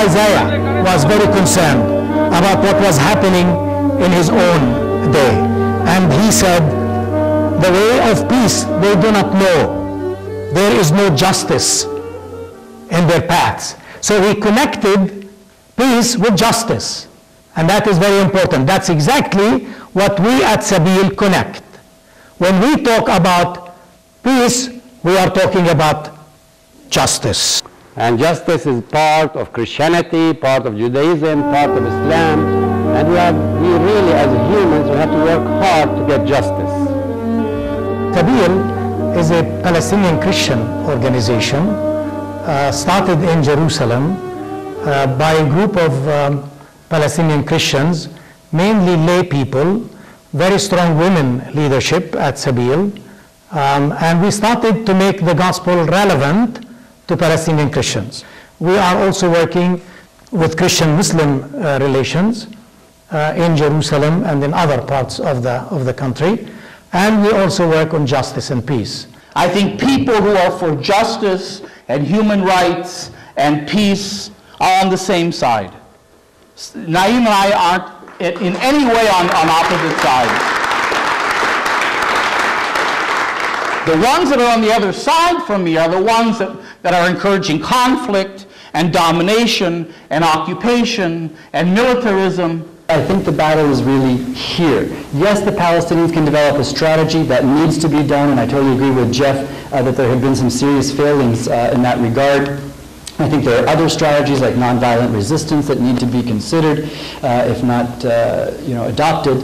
Isaiah was very concerned about what was happening in his own day. And he said, the way of peace they do not know. There is no justice in their paths. So he connected peace with justice. And that is very important. That's exactly what we at Sabeel connect. When we talk about peace, we are talking about justice. And justice is part of Christianity, part of Judaism, part of Islam. And we really, as humans, we have to work hard to get justice. Sabeel is a Palestinian Christian organization started in Jerusalem by a group of Palestinian Christians, mainly lay people, very strong women leadership at Sabeel, and we started to make the gospel relevant to Palestinian Christians. We are also working with Christian-Muslim relations in Jerusalem and in other parts of the country, and we also work on justice and peace. I think people who are for justice and human rights and peace are on the same side. Naim and I aren't in any way on opposite sides. The ones that are on the other side from me are the ones that are encouraging conflict and domination and occupation and militarism. I think the battle is really here. Yes, the Palestinians can develop a strategy that needs to be done, and I totally agree with Jeff that there have been some serious failings in that regard. I think there are other strategies like nonviolent resistance that need to be considered, if not adopted.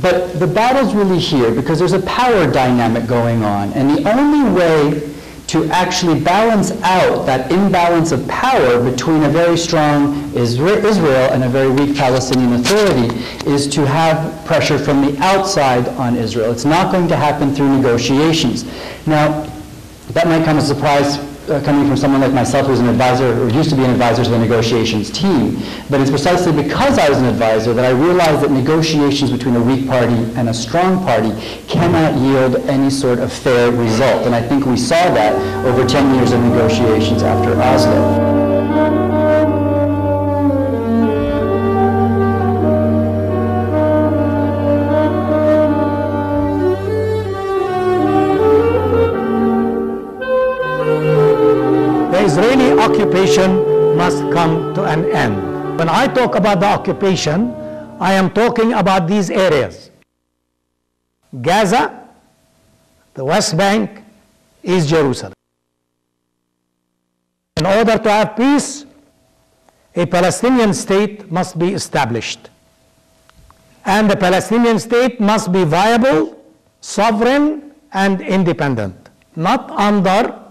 But the battle's really here because there's a power dynamic going on, and the only way to actually balance out that imbalance of power between a very strong Israel and a very weak Palestinian Authority is to have pressure from the outside on Israel. It's not going to happen through negotiations. Now, that might come as a surprise coming from someone like myself who's an advisor, or used to be an advisor to the negotiations team, but it's precisely because I was an advisor that I realized that negotiations between a weak party and a strong party cannot yield any sort of fair result. And I think we saw that over 10 years of negotiations after Oslo. Israeli occupation must come to an end. When I talk about the occupation, I am talking about these areas: Gaza, the West Bank, East Jerusalem. In order to have peace, a Palestinian state must be established. And the Palestinian state must be viable, sovereign, and independent, not under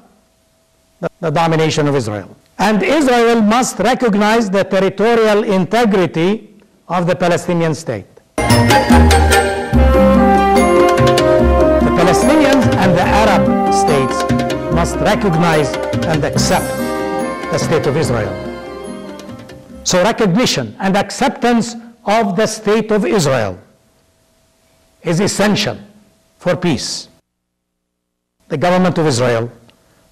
the domination of Israel. And Israel must recognize the territorial integrity of the Palestinian state. The Palestinians and the Arab states must recognize and accept the state of Israel. So recognition and acceptance of the state of Israel is essential for peace. The government of Israel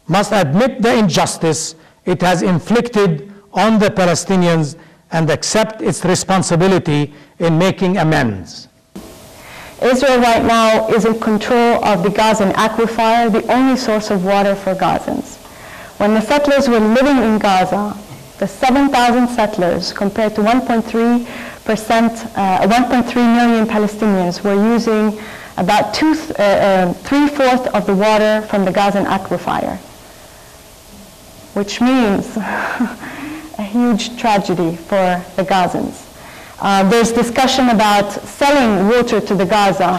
must admit the injustice it has inflicted on the Palestinians and accept its responsibility in making amends. Israel right now is in control of the Gazan aquifer, the only source of water for Gazans. When the settlers were living in Gaza, the 7,000 settlers compared to 1.3 million Palestinians were using about 3/4 of the water from the Gazan aquifer, which means a huge tragedy for the Gazans. There's discussion about selling water to the Gaza,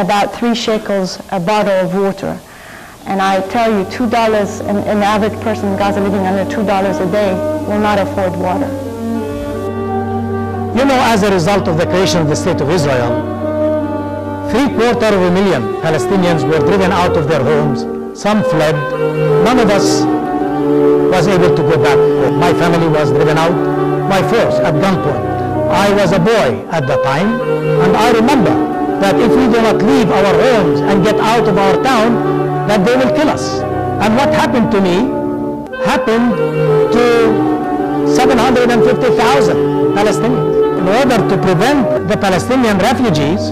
about 3 shekels a bottle of water. And I tell you, $2, an average person in Gaza living under $2 a day will not afford water. You know, as a result of the creation of the State of Israel, 750,000 Palestinians were driven out of their homes. Some fled. None of us was able to go back. My family was driven out by force at gunpoint. I was a boy at the time, and I remember that if we do not leave our homes and get out of our town, that they will kill us. And what happened to me happened to 750,000 Palestinians. In order to prevent the Palestinian refugees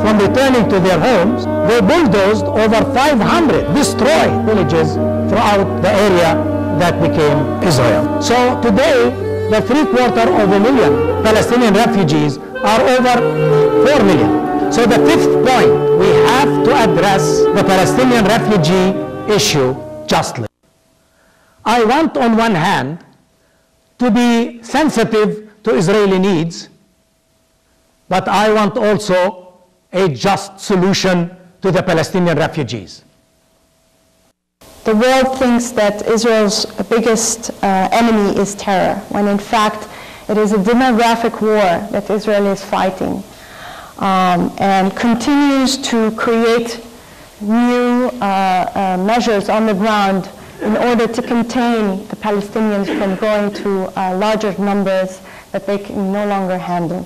from returning to their homes, they bulldozed over 500 destroyed villages throughout the area that became Israel. So today, the 750,000 Palestinian refugees are over 4 million. So the fifth point, we have to address the Palestinian refugee issue justly. I want on one hand to be sensitive to Israeli needs, but I want also a just solution to the Palestinian refugees. The world thinks that Israel's biggest enemy is terror, when in fact it is a demographic war that Israel is fighting, and continues to create new measures on the ground in order to contain the Palestinians from growing to larger numbers that they can no longer handle.